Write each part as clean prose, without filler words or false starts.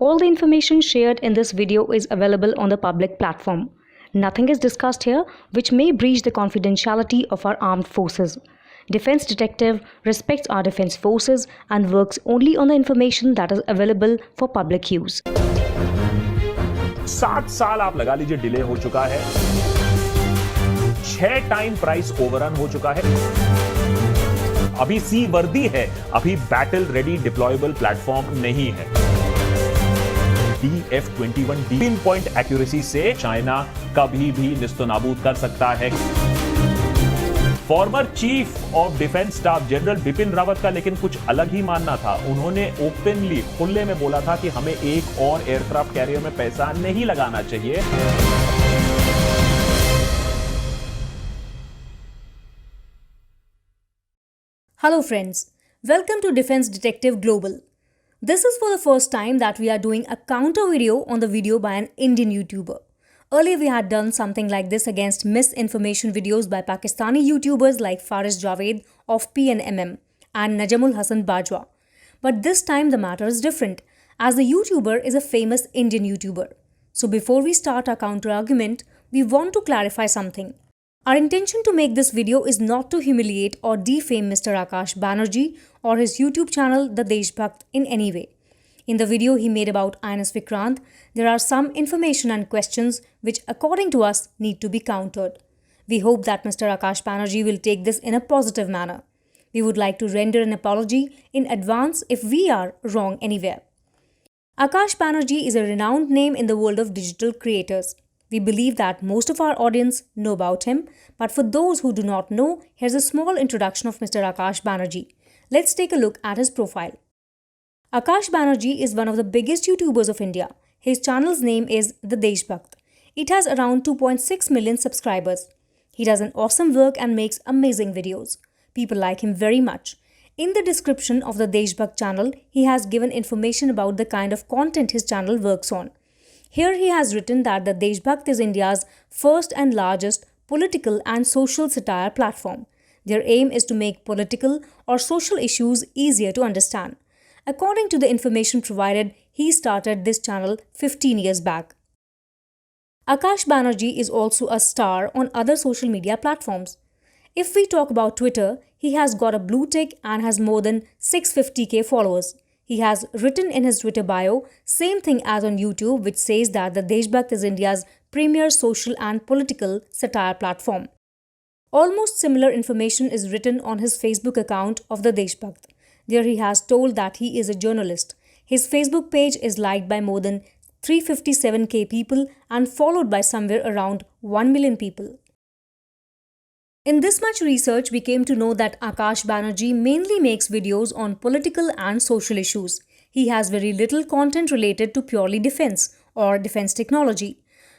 All the information shared in this video is available on the public platform. Nothing is discussed here which may breach the confidentiality of our armed forces. Defense Detective respects our defense forces and works only on the information that is available for public use. 7 साल आप लगा लीजिए delay हो चुका है, 6 time price overrun हो चुका है, अभी सी वर्दी है, अभी बैटल रेडी डिप्लॉयबल प्लेटफॉर्म नहीं है। DF-21 पिन पॉइंट एक्यूरेसी से चाइना कभी भी निस्तनाबूद कर सकता है। Former chief of defence staff general Bipin Rawat का लेकिन कुछ अलग ही मानना था। उन्होंने ओपनली खुले में बोला था कि हमें एक और एयरक्राफ्ट कैरियर में पैसा नहीं लगाना चाहिए। Hello friends, welcome to Defense Detective Global. This is for the first time that we are doing a counter video on the video by an Indian YouTuber. Earlier we had done something like this against misinformation videos by Pakistani YouTubers like Faris Javed of PNMM and Najamul Hassan Bajwa. But this time the matter is different, as the YouTuber is a famous Indian YouTuber. So before we start our counter argument, we want to clarify something. Our intention to make this video is not to humiliate or defame Mr. Akash Banerjee or his YouTube channel The Deshbhakt in any way. In the video he made about INS Vikrant, there are some information and questions which according to us need to be countered. We hope that Mr. Akash Banerjee will take this in a positive manner. We would like to render an apology in advance if we are wrong anywhere. Akash Banerjee is a renowned name in the world of digital creators. We believe that most of our audience know about him, but for those who do not know, here's a small introduction of Mr. Akash Banerjee. Let's take a look at his profile. Akash Banerjee is one of the biggest YouTubers of India. His channel's name is The Deshbhakt. It has around 2.6 million subscribers. He does an awesome work and makes amazing videos. People like him very much. In the description of the Deshbhakt channel, he has given information about the kind of content his channel works on. Here he has written that the Deshbhakt is India's first and largest political and social satire platform. Their aim is to make political or social issues easier to understand. According to the information provided, he started this channel 15 years back. Akash Banerjee is also a star on other social media platforms. If we talk about Twitter, he has got a blue tick and has more than 650k followers. He has written in his Twitter bio, same thing as on YouTube, which says that the Deshbhakt is India's premier social and political satire platform. Almost similar information is written on his Facebook account of the Deshbhakt. There he has told that he is a journalist. His Facebook page is liked by more than 357k people and followed by somewhere around 1 million people. In this much research, we came to know that Akash Banerjee mainly makes videos on political and social issues. He has very little content related to purely defense or defense technology.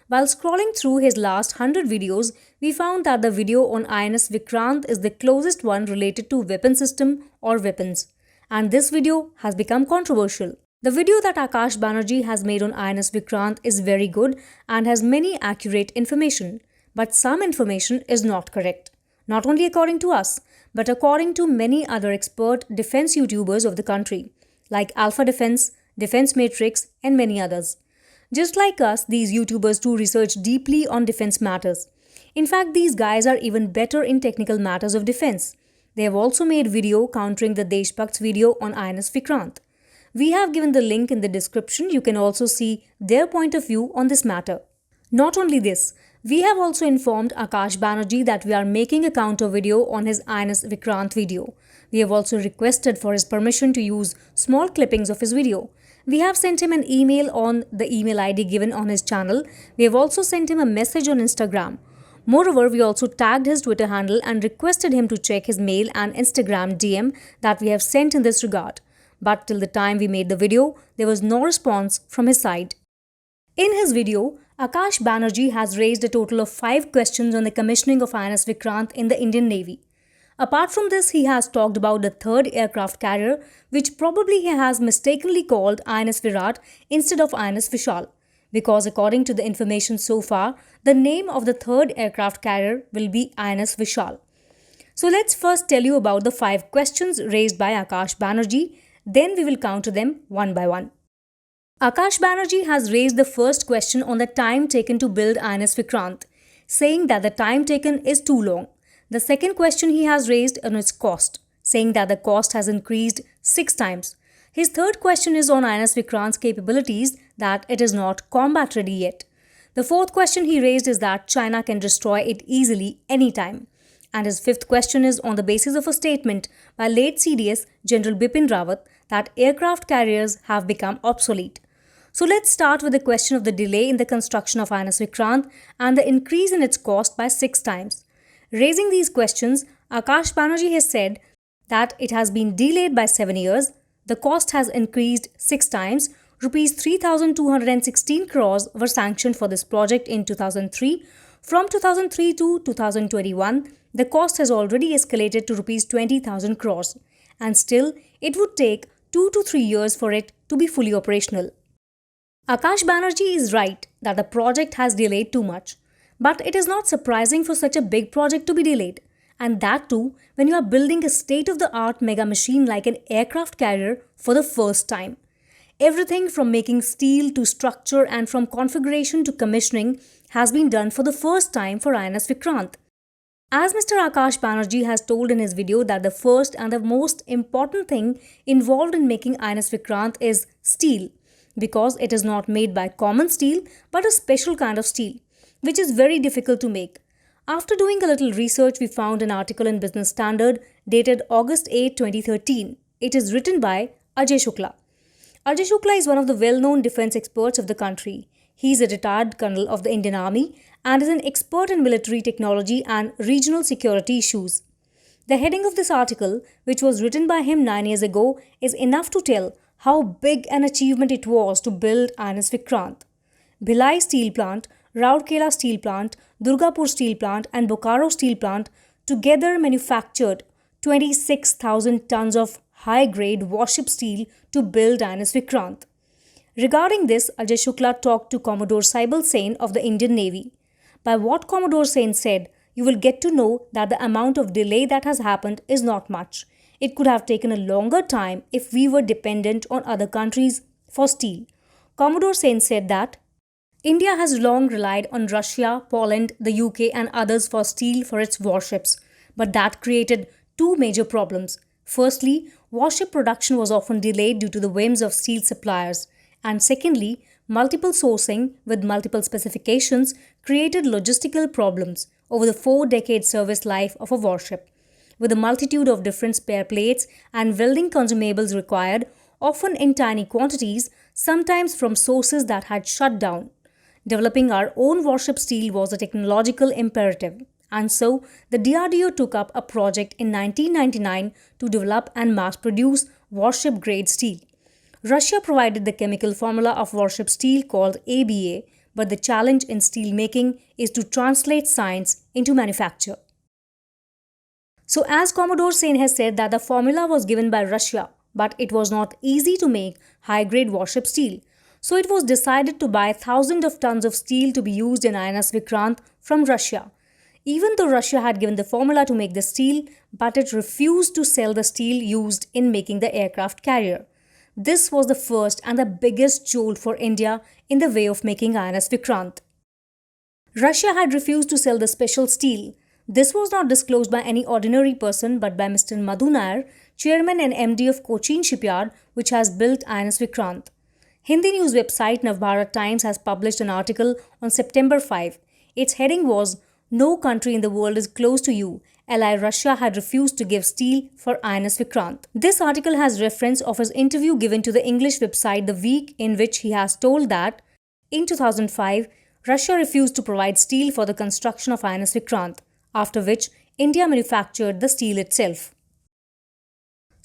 While scrolling through his last 100 videos, we found that the video on INS Vikrant is the closest one related to weapon system or weapons. And this video has become controversial. The video that Akash Banerjee has made on INS Vikrant is very good and has many accurate information. But some information is not correct. Not only according to us, but according to many other expert defense YouTubers of the country, like Alpha Defense, Defense Matrix, and many others. Just like us, these YouTubers too research deeply on defense matters. In fact, these guys are even better in technical matters of defense. They have also made video countering the Deshbhakt's video on INS Vikrant. We have given the link in the description. You can also see their point of view on this matter. Not only this, we have also informed Akash Banerjee that we are making a counter video on his INS Vikrant video. We have also requested for his permission to use small clippings of his video. We have sent him an email on the email ID given on his channel. We have also sent him a message on Instagram. Moreover, we also tagged his Twitter handle and requested him to check his mail and Instagram DM that we have sent in this regard. But till the time we made the video, there was no response from his side. In his video, Akash Banerjee has raised a total of 5 questions on the commissioning of INS Vikrant in the Indian Navy. Apart from this, he has talked about the third aircraft carrier, which probably he has mistakenly called INS Virat instead of INS Vishal, because according to the information so far, the name of the third aircraft carrier will be INS Vishal. So let's first tell you about the 5 questions raised by Akash Banerjee, then we will counter them one by one. Akash Banerjee has raised the first question on the time taken to build INS Vikrant, saying that the time taken is too long. The second question he has raised on its cost, saying that the cost has increased 6 times. His third question is on INS Vikrant's capabilities, that it is not combat ready yet. The fourth question he raised is that China can destroy it easily anytime. And his fifth question is on the basis of a statement by late CDS General Bipin Rawat that aircraft carriers have become obsolete. So let's start with the question of the delay in the construction of INS Vikrant and the increase in its cost by 6 times. Raising these questions, Akash Banerjee has said that it has been delayed by 7 years, the cost has increased 6 times, Rupees 3,216 crores were sanctioned for this project in 2003. From 2003 to 2021, the cost has already escalated to Rupees 20,000 crores, and still it would take 2 to 3 years for it to be fully operational. Akash Banerjee is right that the project has delayed too much, but it is not surprising for such a big project to be delayed, and that too when you are building a state-of-the-art mega machine like an aircraft carrier for the first time. Everything from making steel to structure and from configuration to commissioning has been done for the first time for INS Vikrant. As Mr. Akash Banerjee has told in his video that the first and the most important thing involved in making INS Vikrant is steel, because it is not made by common steel but a special kind of steel, which is very difficult to make. After doing a little research, we found an article in Business Standard dated August 8, 2013. It is written by Ajay Shukla. Ajay Shukla is one of the well-known defense experts of the country. He is a retired colonel of the Indian Army and is an expert in military technology and regional security issues. The heading of this article, which was written by him 9 years ago, is enough to tell how big an achievement it was to build INS Vikrant. Bhilai Steel Plant, Rourkela Steel Plant, Durgapur Steel Plant and Bokaro Steel Plant together manufactured 26,000 tons of high-grade warship steel to build INS Vikrant. Regarding this, Ajay Shukla talked to Commodore Saibal Sen of the Indian Navy. By what Commodore Sen said, you will get to know that the amount of delay that has happened is not much. It could have taken a longer time if we were dependent on other countries for steel. Commodore Sen said that India has long relied on Russia, Poland, the UK and others for steel for its warships, but that created two major problems. Firstly, warship production was often delayed due to the whims of steel suppliers, and secondly, multiple sourcing with multiple specifications created logistical problems over the 4-decade service life of a warship. With a multitude of different spare plates and welding consumables required, often in tiny quantities, sometimes from sources that had shut down. Developing our own warship steel was a technological imperative, and so the DRDO took up a project in 1999 to develop and mass-produce warship-grade steel. Russia provided the chemical formula of warship steel called ABA, but the challenge in steel making is to translate science into manufacture. So as Commodore Sen has said that the formula was given by Russia, but it was not easy to make high-grade warship steel. So it was decided to buy thousands of tons of steel to be used in INS Vikrant from Russia. Even though Russia had given the formula to make the steel, but it refused to sell the steel used in making the aircraft carrier. This was the first and the biggest jolt for India in the way of making INS Vikrant. Russia had refused to sell the special steel. This was not disclosed by any ordinary person but by Mr. Madhu Nair, chairman and MD of Cochin Shipyard, which has built INS Vikrant. Hindi news website Navbharat Times has published an article on September 5. Its heading was, "No country in the world is close to you. Ally Russia had refused to give steel for INS Vikrant." This article has reference of his interview given to the English website The Week, in which he has told that in 2005, Russia refused to provide steel for the construction of INS Vikrant, after which India manufactured the steel itself.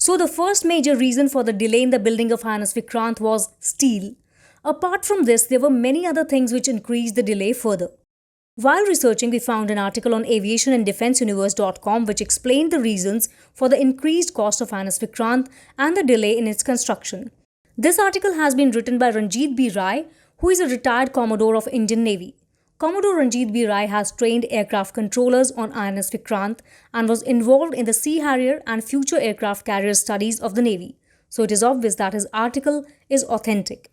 So the first major reason for the delay in the building of INS Vikrant was steel. Apart from this, there were many other things which increased the delay further. While researching, we found an article on aviationanddefenseuniverse.com which explained the reasons for the increased cost of INS Vikrant and the delay in its construction. This article has been written by Ranjit B. Rai, who is a retired Commodore of Indian Navy. Commodore Ranjit B. Rai has trained aircraft controllers on INS Vikrant and was involved in the Sea Harrier and future aircraft carrier studies of the Navy. So it is obvious that his article is authentic.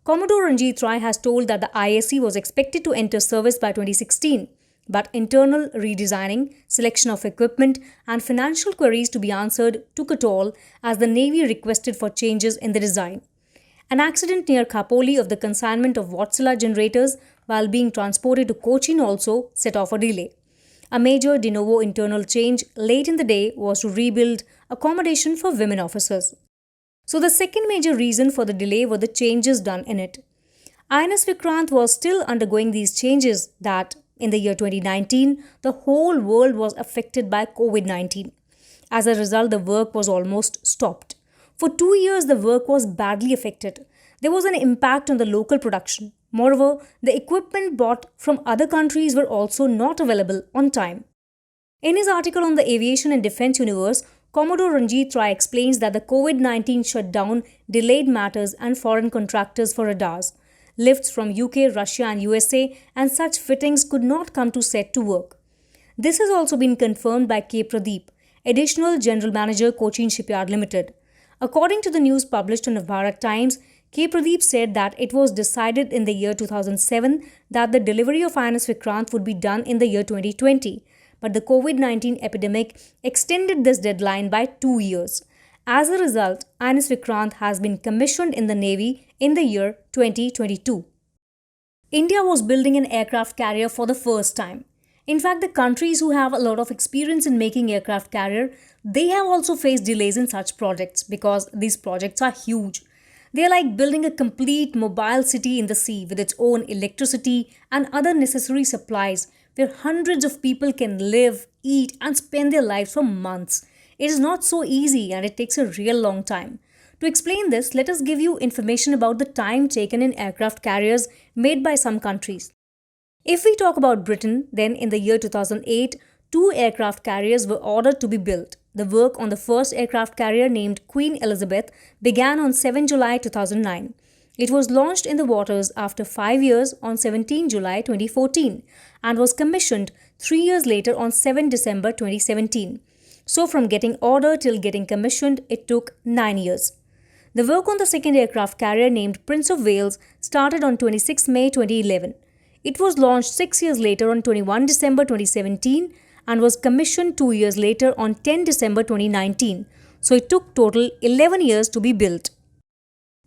Commodore Ranjit Rai has told that the ISC was expected to enter service by 2016, but internal redesigning, selection of equipment, and financial queries to be answered took a toll as the Navy requested for changes in the design. An accident near Khapoli of the consignment of Wärtsilä generators while being transported to Cochin also set off a delay. A major de novo internal change late in the day was to rebuild accommodation for women officers. So the second major reason for the delay were the changes done in it. INS Vikrant was still undergoing these changes that, in the year 2019, the whole world was affected by COVID-19. As a result, the work was almost stopped. For 2 years, the work was badly affected. There was an impact on the local production. Moreover, the equipment bought from other countries were also not available on time. In his article on the aviation and defense universe, Commodore Ranjit Rai explains that the COVID-19 shutdown delayed matters and foreign contractors for radars. Lifts from UK, Russia and USA and such fittings could not come to set to work. This has also been confirmed by K. Pradeep, Additional General Manager, Cochin Shipyard Limited. According to the news published on Bharat Times, K. Pradeep said that it was decided in the year 2007 that the delivery of INS Vikrant would be done in the year 2020. But the COVID-19 epidemic extended this deadline by 2 years. As a result, INS Vikrant has been commissioned in the Navy in the year 2022. India was building an aircraft carrier for the first time. In fact, the countries who have a lot of experience in making aircraft carrier, they have also faced delays in such projects because these projects are huge. They are like building a complete mobile city in the sea with its own electricity and other necessary supplies where hundreds of people can live, eat and spend their lives for months. It is not so easy and it takes a real long time. To explain this, let us give you information about the time taken in aircraft carriers made by some countries. If we talk about Britain, then in the year 2008, 2 aircraft carriers were ordered to be built. The work on the first aircraft carrier named Queen Elizabeth began on 7 July 2009. It was launched in the waters after 5 years on 17 July 2014 and was commissioned 3 years later on 7 December 2017. So from getting ordered till getting commissioned, it took 9 years. The work on the second aircraft carrier named Prince of Wales started on 26 May 2011. It was launched 6 years later on 21 December 2017 and was commissioned 2 years later on 10 December 2019. So it took total 11 years to be built.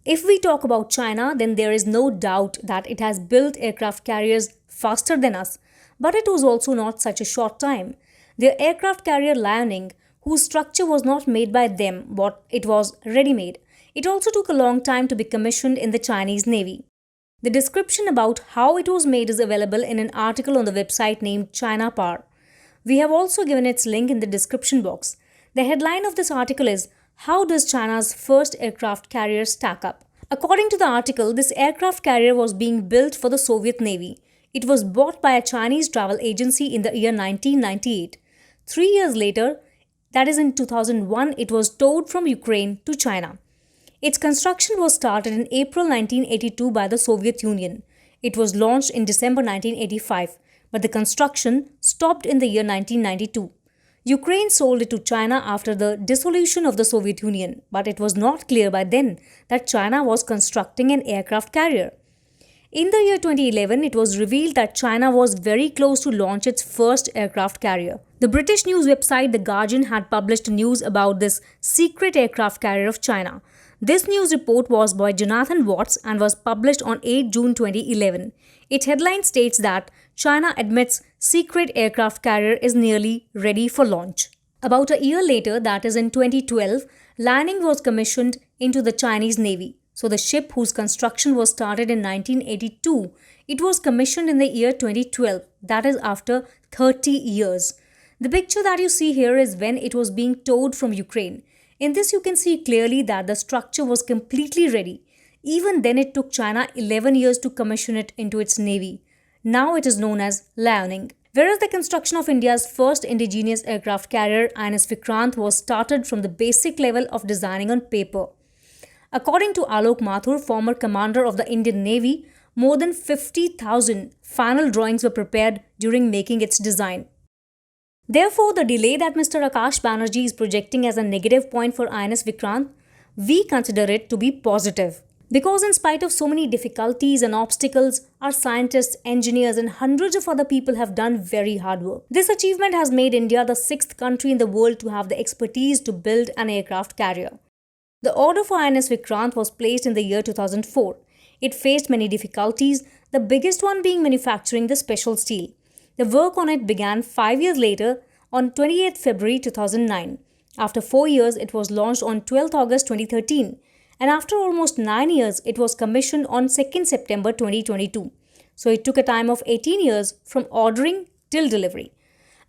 If we talk about China, then there is no doubt that it has built aircraft carriers faster than us, but it was also not such a short time. Their aircraft carrier Liaoning, whose structure was not made by them, but it was ready-made. It also took a long time to be commissioned in the Chinese Navy. The description about how it was made is available in an article on the website named China Par. We have also given its link in the description box. The headline of this article is, "How does China's first aircraft carrier stack up?" According to the article, this aircraft carrier was being built for the Soviet Navy. It was bought by a Chinese travel agency in the year 1998. 3 years later, that is in 2001, it was towed from Ukraine to China. Its construction was started in April 1982 by the Soviet Union. It was launched in December 1985, but the construction stopped in the year 1992. Ukraine sold it to China after the dissolution of the Soviet Union, but it was not clear by then that China was constructing an aircraft carrier. In the year 2011, it was revealed that China was very close to launch its first aircraft carrier. The British news website The Guardian had published news about this secret aircraft carrier of China. This news report was by Jonathan Watts and was published on 8 June 2011. Its headline states that China admits secret aircraft carrier is nearly ready for launch. About a year later, that is in 2012, Liaoning was commissioned into the Chinese Navy. So the ship whose construction was started in 1982, it was commissioned in the year 2012, that is after 30 years. The picture that you see here is when it was being towed from Ukraine. In this you can see clearly that the structure was completely ready. Even then it took China 11 years to commission it into its navy. Now it is known as Liaoning. Whereas the construction of India's first indigenous aircraft carrier INS Vikrant was started from the basic level of designing on paper. According to Alok Mathur, former commander of the Indian Navy, more than 50,000 final drawings were prepared during making its design. Therefore, the delay that Mr. Akash Banerjee is projecting as a negative point for INS Vikrant, we consider it to be positive. Because in spite of so many difficulties and obstacles, our scientists, engineers and hundreds of other people have done very hard work. This achievement has made India the 6th country in the world to have the expertise to build an aircraft carrier. The order for INS Vikrant was placed in the year 2004. It faced many difficulties, the biggest one being manufacturing the special steel. The work on it began 5 years later on 28 February 2009. After 4 years, it was launched on 12 August 2013. And after almost 9 years, it was commissioned on 2nd September 2022. So it took a time of 18 years from ordering till delivery.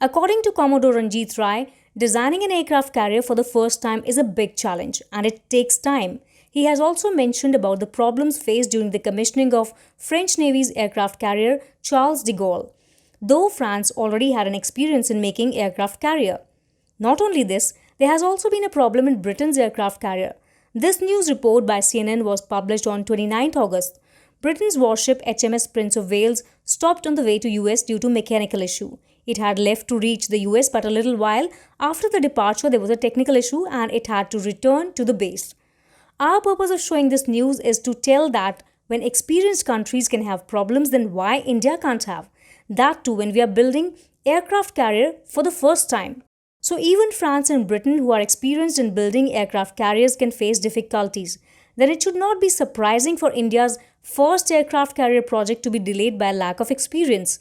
According to Commodore Ranjit Rai, designing an aircraft carrier for the first time is a big challenge and it takes time. He has also mentioned about the problems faced during the commissioning of French Navy's aircraft carrier Charles de Gaulle, though France already had an experience in making aircraft carrier. Not only this, there has also been a problem in Britain's aircraft carrier. This news report by CNN was published on 29 August. Britain's warship HMS Prince of Wales stopped on the way to US due to mechanical issue. It had left to reach the US, but a little while after the departure there was a technical issue and it had to return to the base. Our purpose of showing this news is to tell that when experienced countries can have problems, then why India can't have? That too when we are building aircraft carrier for the first time. So even France and Britain, who are experienced in building aircraft carriers, can face difficulties. Then it should not be surprising for India's first aircraft carrier project to be delayed by a lack of experience.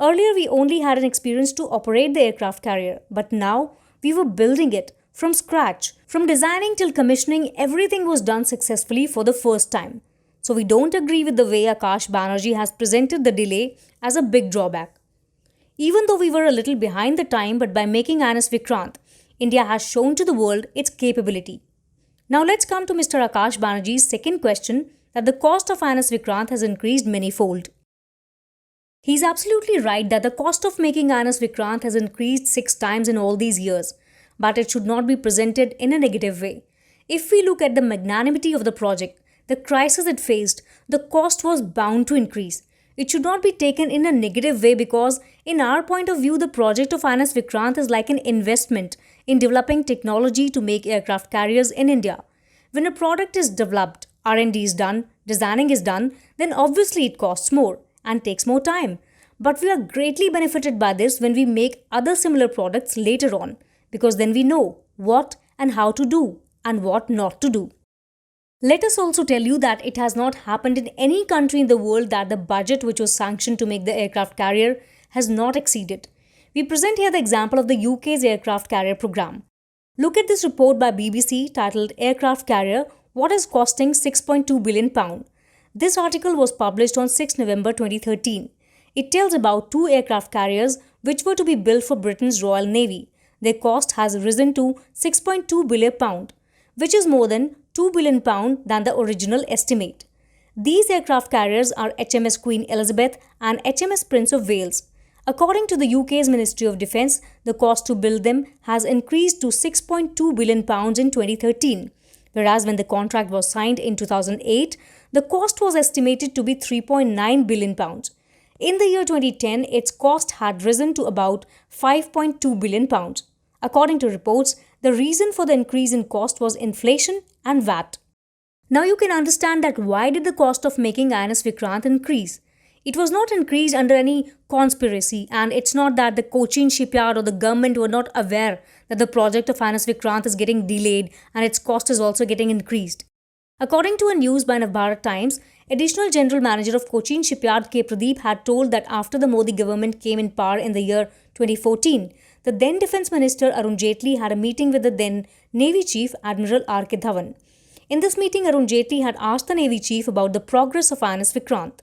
Earlier, we only had an experience to operate the aircraft carrier, but now we were building it from scratch. From designing till commissioning, everything was done successfully for the first time. So we don't agree with the way Akash Banerjee has presented the delay as a big drawback. Even though we were a little behind the time, but by making INS Vikrant, India has shown to the world its capability. Now let's come to Mr. Akash Banerjee's second question, that the cost of INS Vikrant has increased many-fold. He's absolutely right that the cost of making INS Vikrant has increased 6 times in all these years, but it should not be presented in a negative way. If we look at the magnanimity of the project, the crisis it faced, the cost was bound to increase. It should not be taken in a negative way because, in our point of view, the project of INS Vikrant is like an investment in developing technology to make aircraft carriers in India. When a product is developed, R&D is done, designing is done, then obviously it costs more and takes more time. But we are greatly benefited by this when we make other similar products later on, because then we know what and how to do and what not to do. Let us also tell you that it has not happened in any country in the world that the budget which was sanctioned to make the aircraft carrier has not exceeded. We present here the example of the UK's aircraft carrier program. Look at this report by BBC titled Aircraft Carrier, What is Costing £6.2 billion. This article was published on 6 November 2013. It tells about 2 aircraft carriers which were to be built for Britain's Royal Navy. Their cost has risen to £6.2 billion, which is more than £2 billion than the original estimate. These aircraft carriers are HMS Queen Elizabeth and HMS Prince of Wales. According to the UK's Ministry of Defence, the cost to build them has increased to £6.2 billion in 2013, whereas when the contract was signed in 2008, the cost was estimated to be £3.9 billion. In the year 2010, its cost had risen to about £5.2 billion. According to reports, the reason for the increase in cost was inflation and VAT. Now you can understand that why did the cost of making INS Vikrant increase? It was not increased under any conspiracy, and it's not that the Cochin shipyard or the government were not aware that the project of INS Vikrant is getting delayed and its cost is also getting increased. According to a news by Navbharat Times, Additional General Manager of Cochin Shipyard K. Pradeep had told that after the Modi government came in power in the year 2014, the then Defence Minister Arun Jaitley had a meeting with the then Navy Chief Admiral R.K. Dhawan. In this meeting, Arun Jaitley had asked the Navy Chief about the progress of INS Vikrant.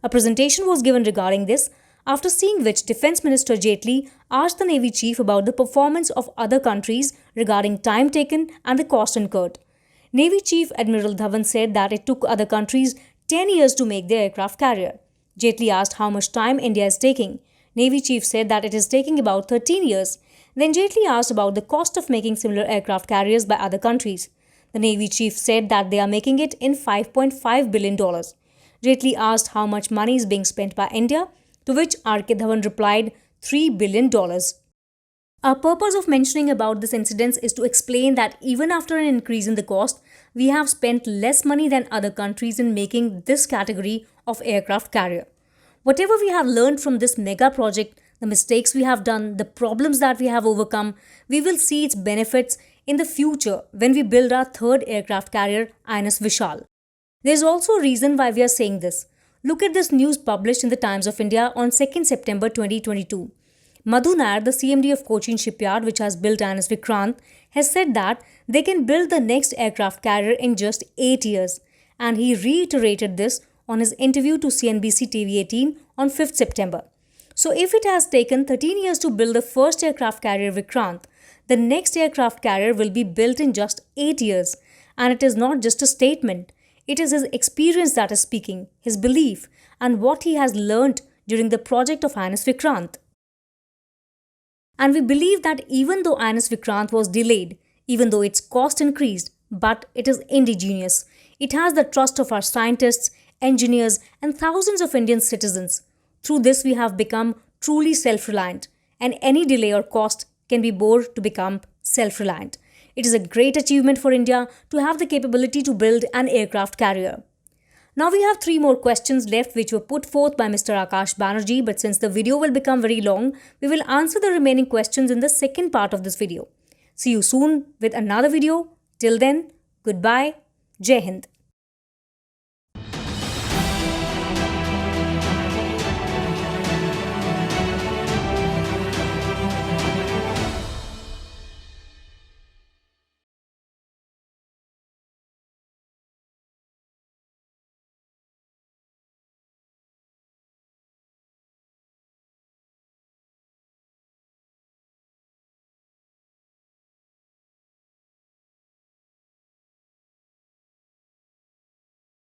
A presentation was given regarding this, after seeing which Defence Minister Jaitley asked the Navy Chief about the performance of other countries regarding time taken and the cost incurred. Navy Chief Admiral Dhawan said that it took other countries 10 years to make their aircraft carrier. Jaitley asked how much time India is taking. Navy Chief said that it is taking about 13 years. Then Jaitley asked about the cost of making similar aircraft carriers by other countries. The Navy Chief said that they are making it in $5.5 billion. Jaitley asked how much money is being spent by India, to which R.K. Dhawan replied $3 billion. Our purpose of mentioning about this incident is to explain that even after an increase in the cost, we have spent less money than other countries in making this category of aircraft carrier. Whatever we have learned from this mega project, the mistakes we have done, the problems that we have overcome, we will see its benefits in the future when we build our third aircraft carrier, INS Vishal. There is also a reason why we are saying this. Look at this news published in the Times of India on 2nd September 2022. Madhu Nair, the CMD of Cochin Shipyard, which has built INS Vikrant, has said that they can build the next aircraft carrier in just 8 years. And he reiterated this on his interview to CNBC TV18 on 5th September. So if it has taken 13 years to build the first aircraft carrier Vikrant, the next aircraft carrier will be built in just 8 years. And it is not just a statement. It is his experience that is speaking, his belief, and what he has learnt during the project of INS Vikrant. And we believe that even though INS Vikrant was delayed, even though its cost increased, but it is indigenous. It has the trust of our scientists, engineers, and thousands of Indian citizens. Through this, we have become truly self-reliant, and any delay or cost can be borne to become self-reliant. It is a great achievement for India to have the capability to build an aircraft carrier. Now we have 3 more questions left which were put forth by Mr. Akash Banerjee, but since the video will become very long, we will answer the remaining questions in the second part of this video. See you soon with another video. Till then, goodbye. Jai Hind.